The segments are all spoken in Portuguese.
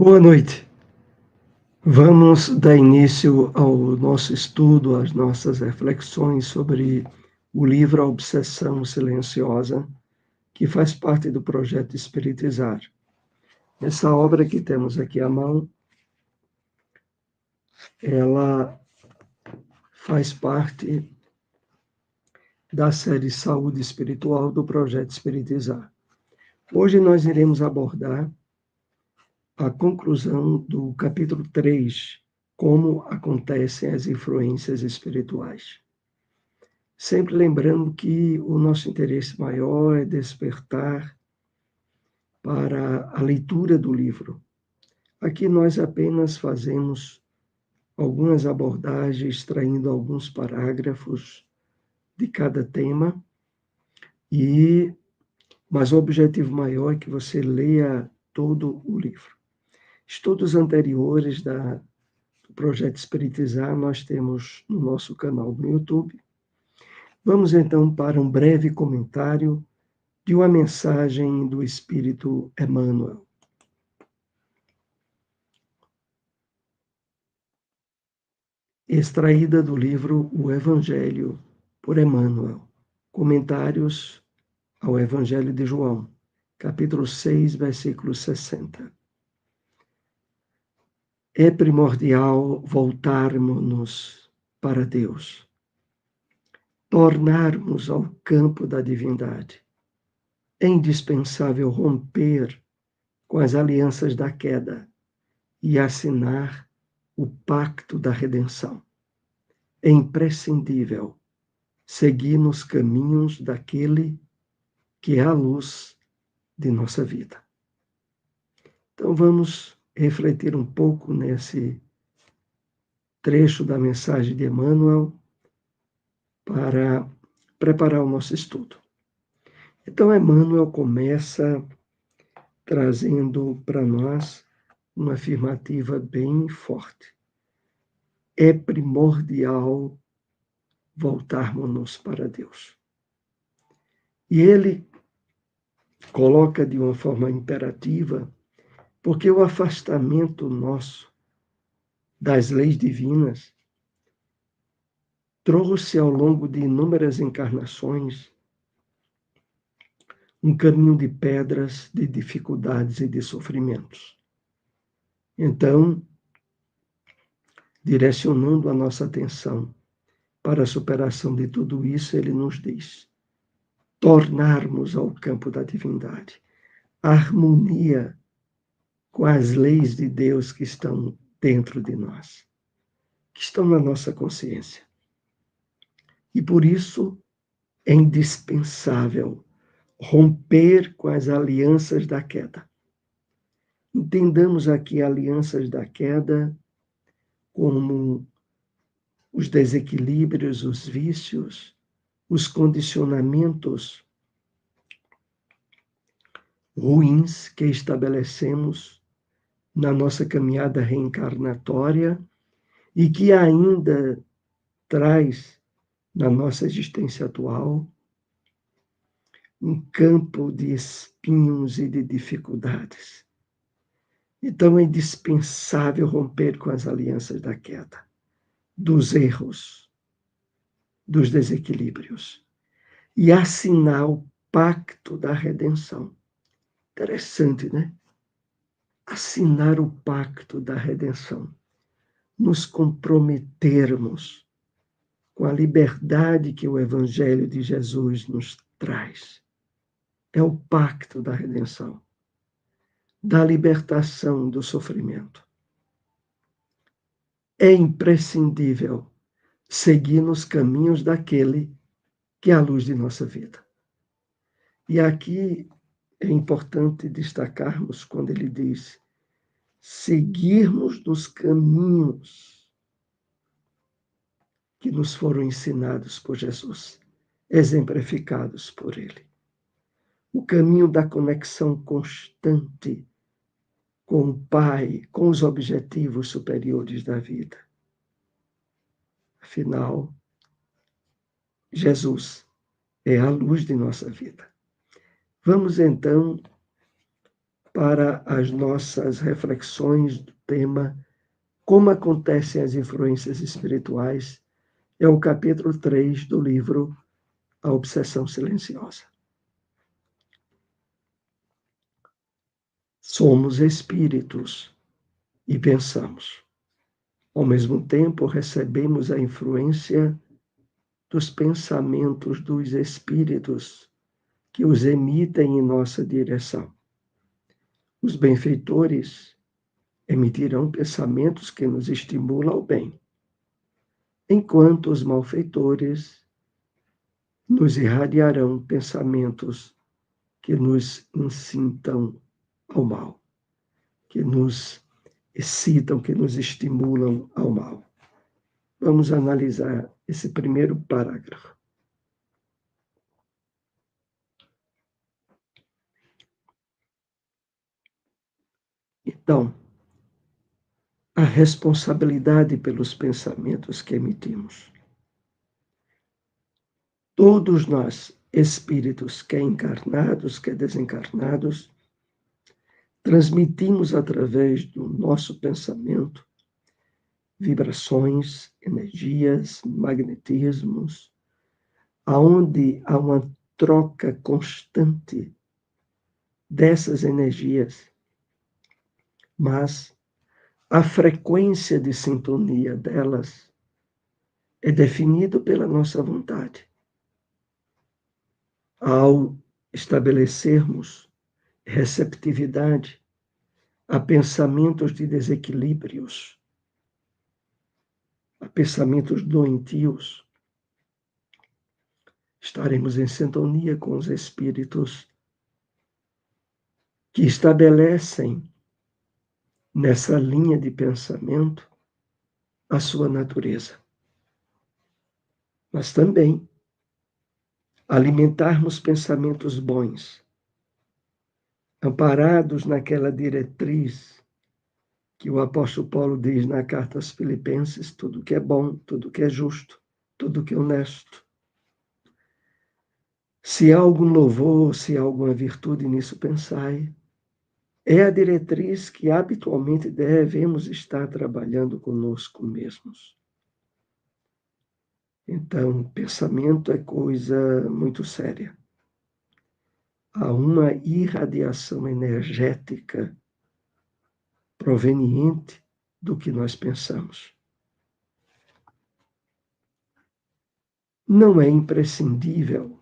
Boa noite. Vamos dar início ao nosso estudo, às nossas reflexões sobre o livro A Obsessão Silenciosa, que faz parte do projeto Espiritizar. Essa obra que temos aqui à mão, ela faz parte da série Saúde Espiritual do projeto Espiritizar. Hoje nós iremos abordar a conclusão do capítulo 3, como acontecem as influências espirituais. Sempre lembrando que o nosso interesse maior é despertar para a leitura do livro. Aqui nós apenas fazemos algumas abordagens, extraindo alguns parágrafos de cada tema, mas o objetivo maior é que você leia todo o livro. Estudos anteriores do Projeto Espiritizar nós temos no nosso canal no YouTube. Vamos então para um breve comentário de uma mensagem do Espírito Emmanuel. Extraída do livro O Evangelho, por Emmanuel. Comentários ao Evangelho de João, capítulo 6, versículo 60. É primordial voltarmos-nos para Deus, tornarmos ao campo da divindade. É indispensável romper com as alianças da queda e assinar o pacto da redenção. É imprescindível seguir nos caminhos daquele que é a luz de nossa vida. Então vamos refletir um pouco nesse trecho da mensagem de Emmanuel para preparar o nosso estudo. Então Emmanuel começa trazendo para nós uma afirmativa bem forte. É primordial voltarmos-nos para Deus. E ele coloca de uma forma imperativa, porque o afastamento nosso das leis divinas trouxe ao longo de inúmeras encarnações um caminho de pedras, de dificuldades e de sofrimentos. Então, direcionando a nossa atenção para a superação de tudo isso, ele nos diz: tornarmos ao campo da divindade, a harmonia com as leis de Deus que estão dentro de nós, que estão na nossa consciência. E por isso é indispensável romper com as alianças da queda. Entendamos aqui alianças da queda como os desequilíbrios, os vícios, os condicionamentos ruins que estabelecemos na nossa caminhada reencarnatória e que ainda traz na nossa existência atual um campo de espinhos e de dificuldades. Então é indispensável romper com as alianças da queda, dos erros, dos desequilíbrios e assinar o pacto da redenção. Interessante, né? Assinar o pacto da redenção. Nos comprometermos com a liberdade que o Evangelho de Jesus nos traz. É o pacto da redenção, da libertação do sofrimento. É imprescindível seguir nos caminhos daquele que é a luz de nossa vida. E aqui é importante destacarmos quando ele diz seguirmos nos caminhos que nos foram ensinados por Jesus, exemplificados por ele. O caminho da conexão constante com o Pai, com os objetivos superiores da vida. Afinal, Jesus é a luz de nossa vida. Vamos então para as nossas reflexões do tema Como acontecem as influências espirituais, é o capítulo 3 do livro A Obsessão Silenciosa. Somos espíritos e pensamos. Ao mesmo tempo, recebemos a influência dos pensamentos dos espíritos que os emitem em nossa direção. Os benfeitores emitirão pensamentos que nos estimulam ao bem, enquanto os malfeitores nos irradiarão pensamentos que nos incitam ao mal, que nos excitam, que nos estimulam ao mal. Vamos analisar esse primeiro parágrafo. Então, a responsabilidade pelos pensamentos que emitimos. Todos nós, espíritos, quer encarnados, quer desencarnados, transmitimos através do nosso pensamento vibrações, energias, magnetismos, aonde há uma troca constante dessas energias, mas a frequência de sintonia delas é definida pela nossa vontade. Ao estabelecermos receptividade a pensamentos de desequilíbrios, a pensamentos doentios, estaremos em sintonia com os espíritos que estabelecem nessa linha de pensamento a sua natureza. Mas também alimentarmos pensamentos bons, amparados naquela diretriz que o apóstolo Paulo diz na carta aos Filipenses: tudo que é bom, tudo que é justo, tudo que é honesto. Se há algum louvor, se há alguma virtude nisso, pensai. É a diretriz que habitualmente devemos estar trabalhando conosco mesmos. Então, pensamento é coisa muito séria. Há uma irradiação energética proveniente do que nós pensamos. Não é imprescindível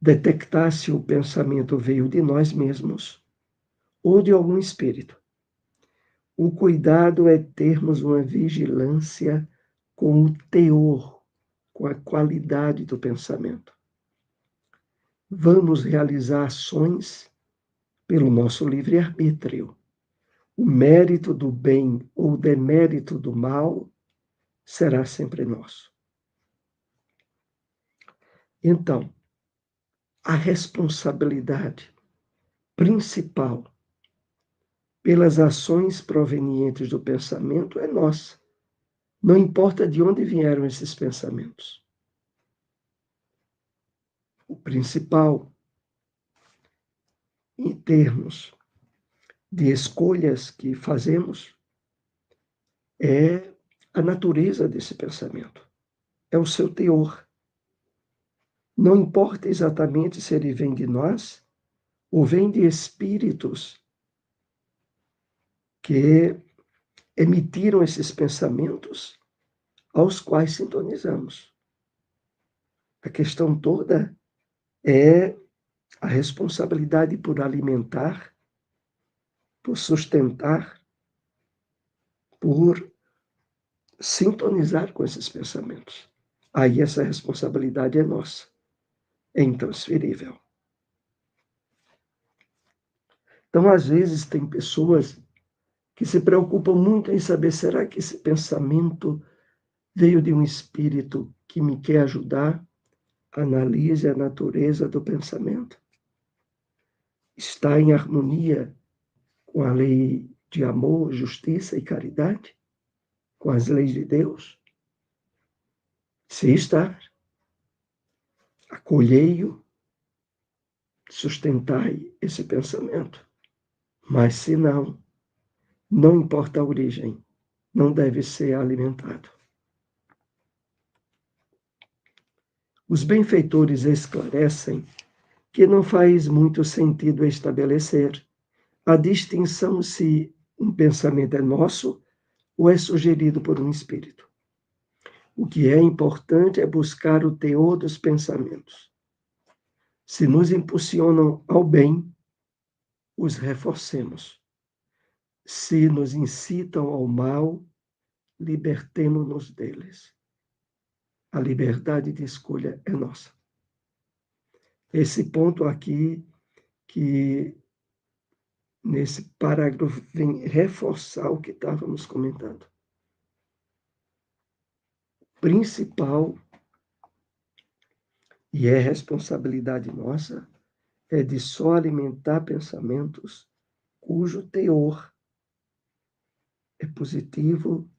detectar se o pensamento veio de nós mesmos ou de algum espírito. O cuidado é termos uma vigilância com o teor, com a qualidade do pensamento. Vamos realizar ações pelo nosso livre-arbítrio. O mérito do bem ou o demérito do mal será sempre nosso. Então, a responsabilidade principal pelas ações provenientes do pensamento é nossa. Não importa de onde vieram esses pensamentos. O principal, em termos de escolhas que fazemos, é a natureza desse pensamento, é o seu teor. Não importa exatamente se ele vem de nós ou vem de espíritos que emitiram esses pensamentos aos quais sintonizamos. A questão toda é a responsabilidade por alimentar, por sustentar, por sintonizar com esses pensamentos. Aí essa responsabilidade é nossa, é intransferível. Então, às vezes, tem pessoas que se preocupam muito em saber, será que esse pensamento veio de um espírito que me quer ajudar? Analise a natureza do pensamento. Está em harmonia com a lei de amor, justiça e caridade? Com as leis de Deus? Se está, acolhei-o, sustentai esse pensamento. Mas se não, não importa a origem, não deve ser alimentado. Os benfeitores esclarecem que não faz muito sentido estabelecer a distinção se um pensamento é nosso ou é sugerido por um espírito. O que é importante é buscar o teor dos pensamentos. Se nos impulsionam ao bem, os reforcemos. Se nos incitam ao mal, libertemo-nos deles. A liberdade de escolha é nossa. Esse ponto aqui, que nesse parágrafo vem reforçar o que estávamos comentando. Principal, e é responsabilidade nossa, é de só alimentar pensamentos cujo teor é positivo,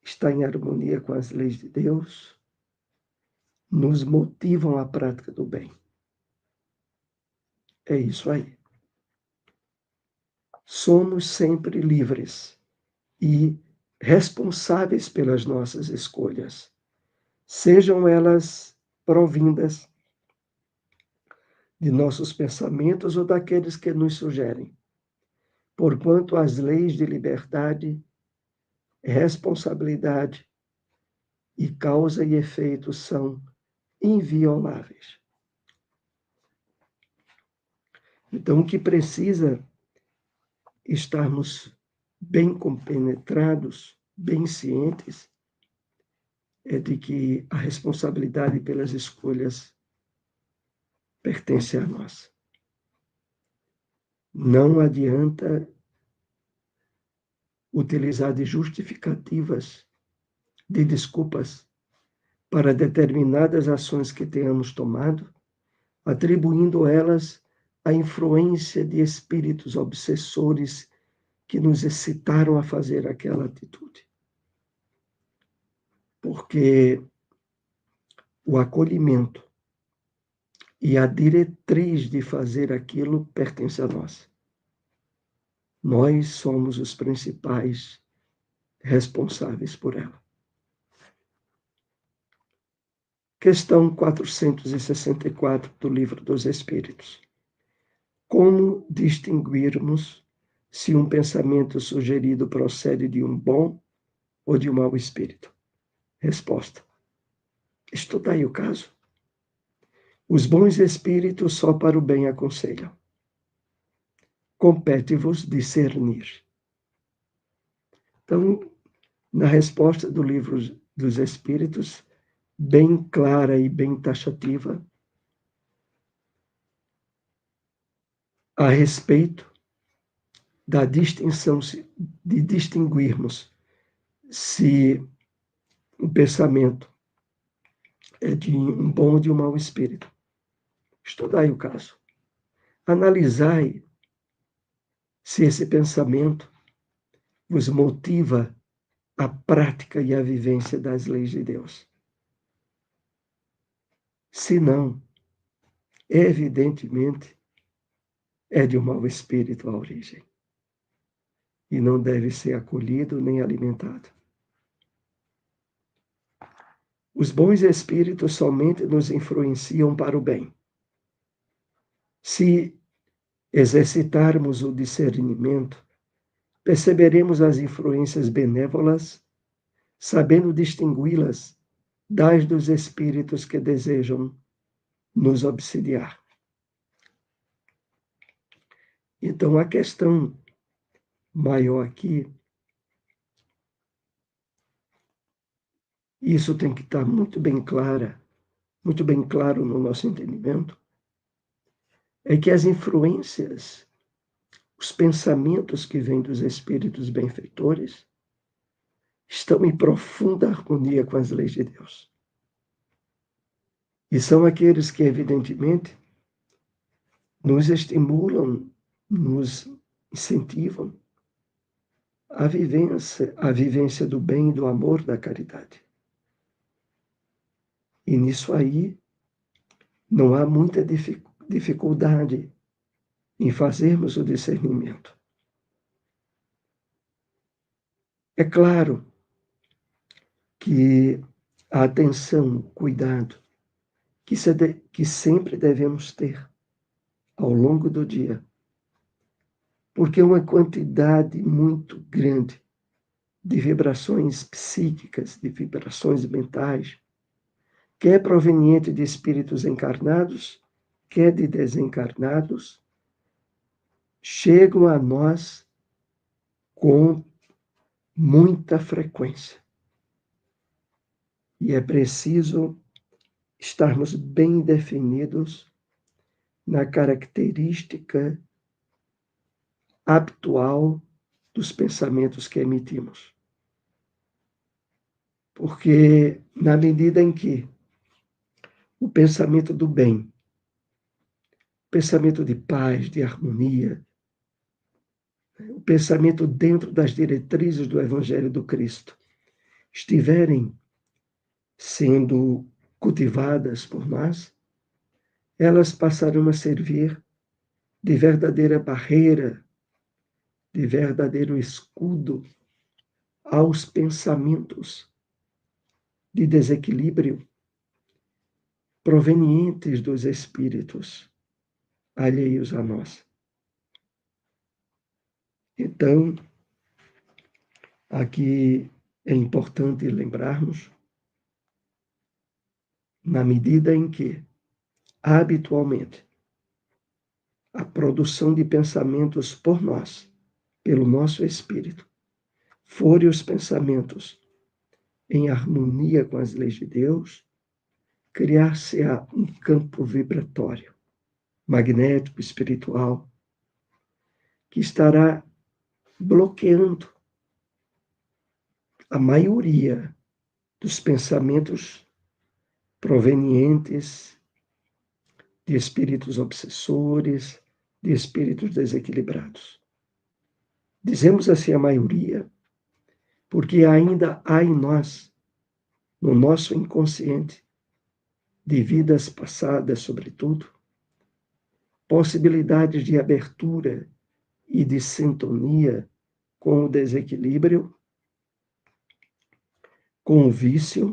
está em harmonia com as leis de Deus, nos motivam à prática do bem. É isso aí. Somos sempre livres e responsáveis pelas nossas escolhas, sejam elas provindas de nossos pensamentos ou daqueles que nos sugerem, porquanto as leis de liberdade, responsabilidade e causa e efeito são invioláveis. Então, o que precisa estarmos bem compenetrados, bem cientes, é de que a responsabilidade pelas escolhas pertence a nós. Não adianta utilizar de justificativas, de desculpas para determinadas ações que tenhamos tomado, atribuindo elas a influência de espíritos obsessores que nos excitaram a fazer aquela atitude. Porque o acolhimento e a diretriz de fazer aquilo pertence a nós. Nós somos os principais responsáveis por ela. Questão 464 do Livro dos Espíritos. Como distinguirmos se um pensamento sugerido procede de um bom ou de um mau espírito? Resposta. Estudai o caso. Os bons espíritos só para o bem aconselham. Compete-vos discernir. Então, na resposta do Livro dos Espíritos, bem clara e bem taxativa, a respeito da distinção, de distinguirmos se o pensamento é de um bom ou de um mau espírito. Estudai o caso. Analisai se esse pensamento vos motiva à prática e à vivência das leis de Deus. Se não, evidentemente, é de um mau espírito a origem. E não deve ser acolhido nem alimentado. Os bons espíritos somente nos influenciam para o bem. Se exercitarmos o discernimento, perceberemos as influências benévolas, sabendo distingui-las das dos espíritos que desejam nos obsidiar. Então, a questão maior aqui, isso tem que estar muito bem clara, muito bem claro no nosso entendimento, é que as influências, os pensamentos que vêm dos espíritos benfeitores, estão em profunda harmonia com as leis de Deus. E são aqueles que, evidentemente, nos estimulam, nos incentivam a vivência do bem, do amor, da caridade. E nisso aí não há muita dificuldade em fazermos o discernimento. É claro que a atenção, cuidado, que sempre devemos ter ao longo do dia, porque uma quantidade muito grande de vibrações psíquicas, de vibrações mentais, quer proveniente de espíritos encarnados, quer de desencarnados, chegam a nós com muita frequência. E é preciso estarmos bem definidos na característica habitual dos pensamentos que emitimos. Porque, na medida em que o pensamento do bem, pensamento de paz, de harmonia, o pensamento dentro das diretrizes do Evangelho do Cristo, estiverem sendo cultivadas por nós, elas passarão a servir de verdadeira barreira, de verdadeiro escudo aos pensamentos de desequilíbrio provenientes dos espíritos alheios a nós. Então, aqui é importante lembrarmos, na medida em que, habitualmente, a produção de pensamentos por nós, pelo nosso espírito, forem os pensamentos em harmonia com as leis de Deus, criar-se-á um campo vibratório, magnético, espiritual, que estará bloqueando a maioria dos pensamentos provenientes de espíritos obsessores, de espíritos desequilibrados. Dizemos assim a maioria, porque ainda há em nós, no nosso inconsciente, de vidas passadas, sobretudo, possibilidades de abertura e de sintonia com o desequilíbrio, com o vício,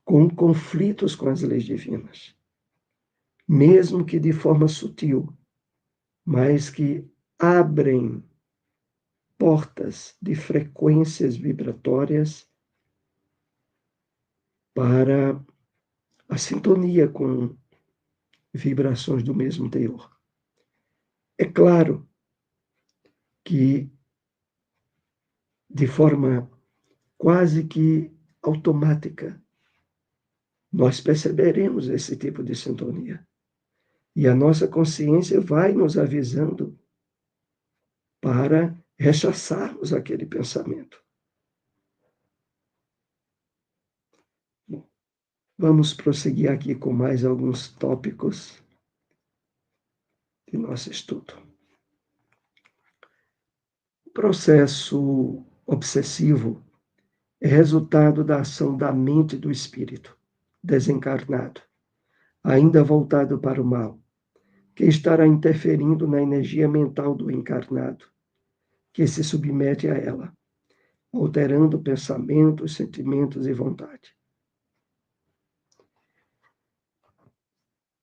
com conflitos com as leis divinas, mesmo que de forma sutil, mas que abrem portas de frequências vibratórias para a sintonia com vibrações do mesmo teor. É claro que, de forma quase que automática, nós perceberemos esse tipo de sintonia. E a nossa consciência vai nos avisando para rechaçarmos aquele pensamento. Bom, vamos prosseguir aqui com mais alguns tópicos de nosso estudo. O processo obsessivo é resultado da ação da mente do espírito desencarnado, ainda voltado para o mal, que estará interferindo na energia mental do encarnado, que se submete a ela, alterando pensamentos, sentimentos e vontade.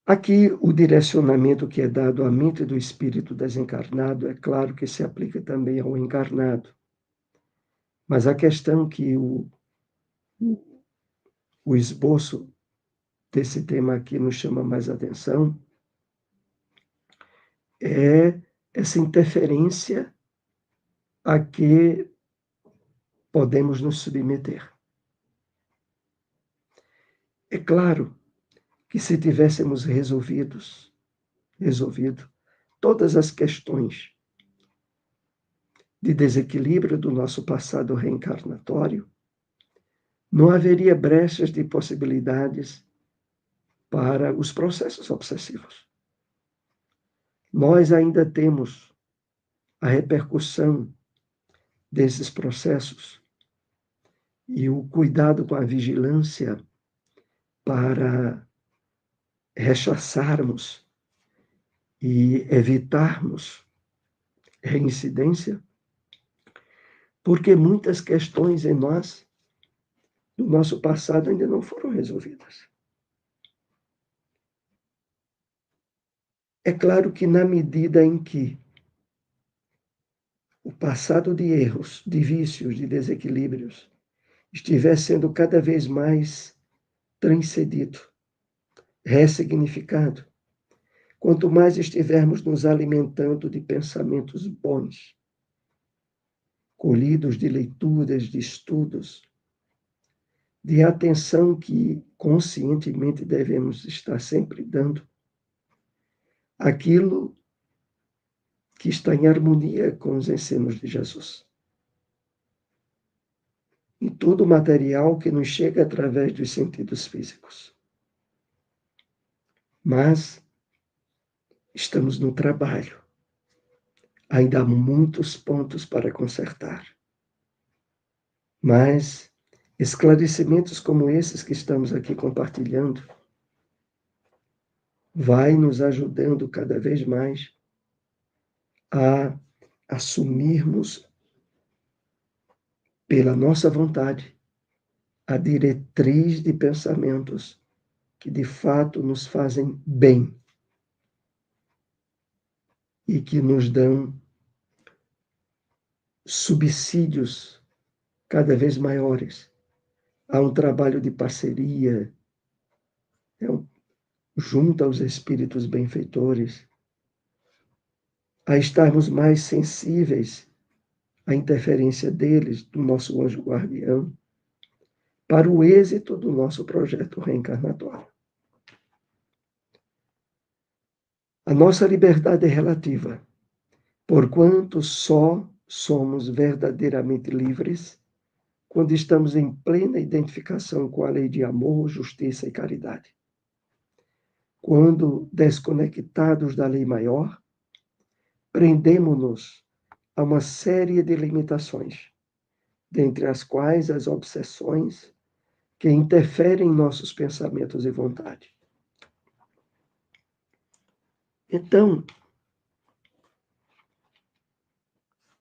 Aqui, o direcionamento que é dado à mente do espírito desencarnado, é claro que se aplica também ao encarnado. Mas a questão que o esboço desse tema aqui nos chama mais atenção é essa interferência a que podemos nos submeter. É claro que se tivéssemos resolvido todas as questões de desequilíbrio do nosso passado reencarnatório, não haveria brechas de possibilidades para os processos obsessivos. Nós ainda temos a repercussão desses processos e o cuidado com a vigilância para rechaçarmos e evitarmos reincidência Porque muitas questões em nós, do nosso passado, ainda não foram resolvidas. É claro que na medida em que o passado de erros, de vícios, de desequilíbrios, estiver sendo cada vez mais transcedido, ressignificado, quanto mais estivermos nos alimentando de pensamentos bons, colhidos de leituras, de estudos, de atenção que conscientemente devemos estar sempre dando, aquilo que está em harmonia com os ensinos de Jesus. Em todo o material que nos chega através dos sentidos físicos. Mas estamos no trabalho. Ainda há muitos pontos para consertar. Mas esclarecimentos como esses que estamos aqui compartilhando vai nos ajudando cada vez mais a assumirmos pela nossa vontade a diretriz de pensamentos que de fato nos fazem bem e que nos dão subsídios cada vez maiores a um trabalho de parceria, junto aos espíritos benfeitores, a estarmos mais sensíveis à interferência deles, do nosso anjo guardião, para o êxito do nosso projeto reencarnatório. A nossa liberdade é relativa, porquanto só somos verdadeiramente livres quando estamos em plena identificação com a lei de amor, justiça e caridade. Quando desconectados da lei maior, prendemo-nos a uma série de limitações, dentre as quais as obsessões que interferem em nossos pensamentos e vontade. Então,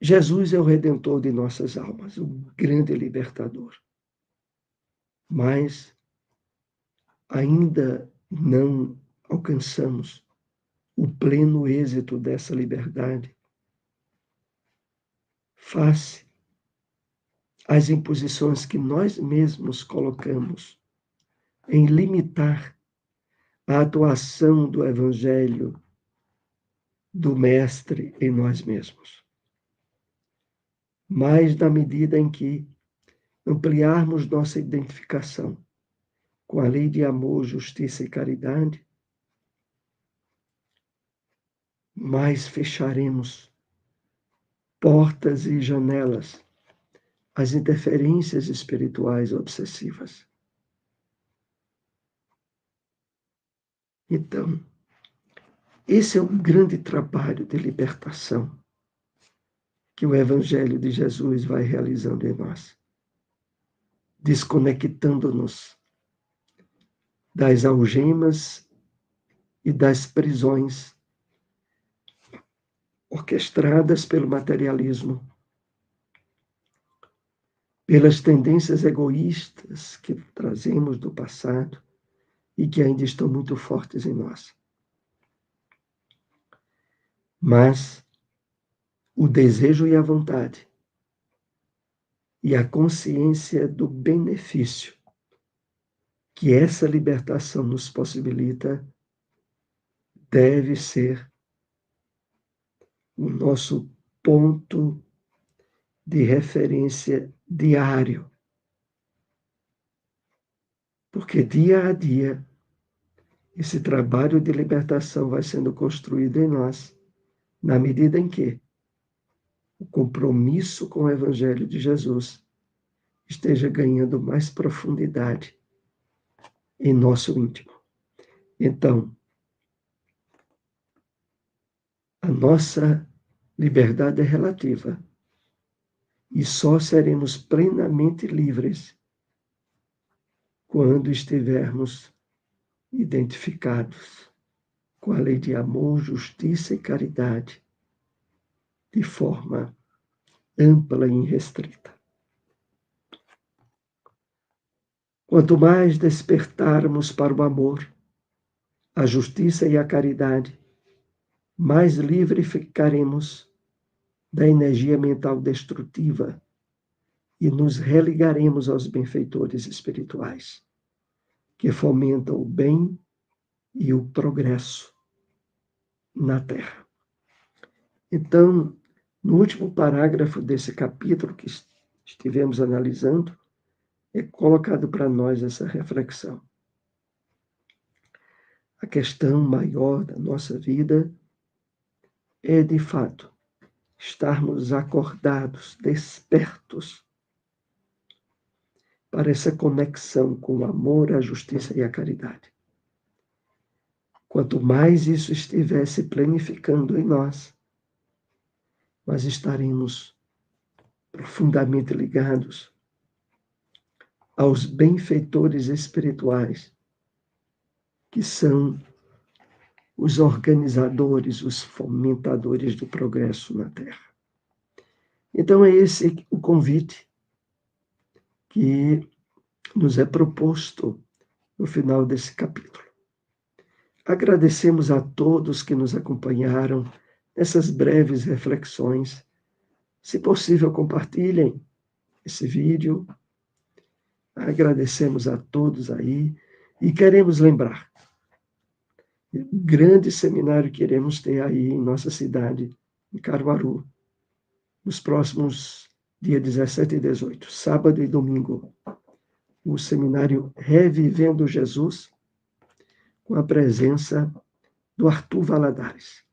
Jesus é o Redentor de nossas almas, o grande libertador. Mas ainda não alcançamos o pleno êxito dessa liberdade face às imposições que nós mesmos colocamos em limitar a atuação do Evangelho do Mestre em nós mesmos. Mas na medida em que ampliarmos nossa identificação com a lei de amor, justiça e caridade, mais fecharemos portas e janelas às interferências espirituais obsessivas. Então, esse é um grande trabalho de libertação que o Evangelho de Jesus vai realizando em nós, desconectando-nos das algemas e das prisões orquestradas pelo materialismo, pelas tendências egoístas que trazemos do passado e que ainda estão muito fortes em nós. Mas o desejo e a vontade e a consciência do benefício que essa libertação nos possibilita deve ser o nosso ponto de referência diário. Porque dia a dia, esse trabalho de libertação vai sendo construído em nós, na medida em que o compromisso com o Evangelho de Jesus esteja ganhando mais profundidade em nosso íntimo. Então, a nossa liberdade é relativa e só seremos plenamente livres quando estivermos identificados com a lei de amor, justiça e caridade, de forma ampla e irrestrita. Quanto mais despertarmos para o amor, a justiça e a caridade, mais livre ficaremos da energia mental destrutiva e nos religaremos aos benfeitores espirituais, que fomentam o bem e o progresso na Terra. Então, no último parágrafo desse capítulo que estivemos analisando, é colocado para nós essa reflexão. A questão maior da nossa vida é, de fato, estarmos acordados, despertos para essa conexão com o amor, a justiça e a caridade. Quanto mais isso estiver se planificando em nós estaremos profundamente ligados aos benfeitores espirituais, que são os organizadores, os fomentadores do progresso na Terra. Então é esse o convite que nos é proposto no final desse capítulo. Agradecemos a todos que nos acompanharam nessas breves reflexões. Se possível, compartilhem esse vídeo. Agradecemos a todos aí e queremos lembrar o grande seminário que iremos ter aí em nossa cidade, em Caruaru, nos próximos dias 17 e 18, sábado e domingo. O seminário Revivendo Jesus, com a presença do Arthur Valadares.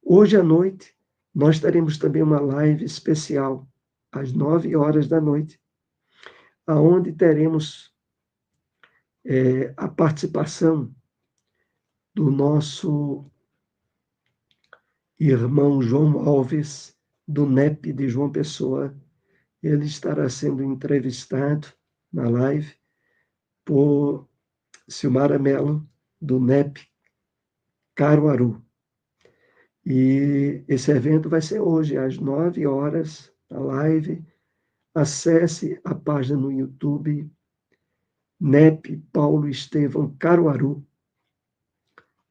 Hoje à noite, nós teremos também uma live especial, às 9 horas da noite, aonde teremos a participação do nosso irmão João Alves, do NEP de João Pessoa. Ele estará sendo entrevistado na live por Silmara Mello, do NEP Caruaru. E esse evento vai ser hoje, às 9 horas, na live. Acesse a página no YouTube, NEP Paulo Estevão Caruaru,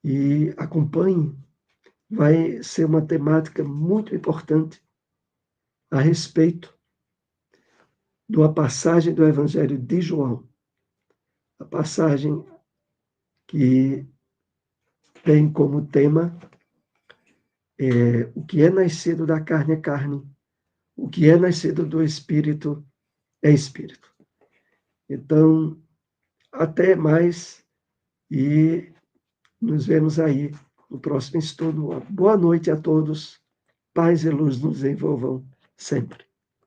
e acompanhe. Vai ser uma temática muito importante a respeito de uma passagem do Evangelho de João, a passagem que tem como tema o que é nascido da carne é carne, o que é nascido do Espírito é Espírito. Então, até mais e nos vemos aí no próximo estudo. Uma boa noite a todos. Paz e luz nos envolvam sempre.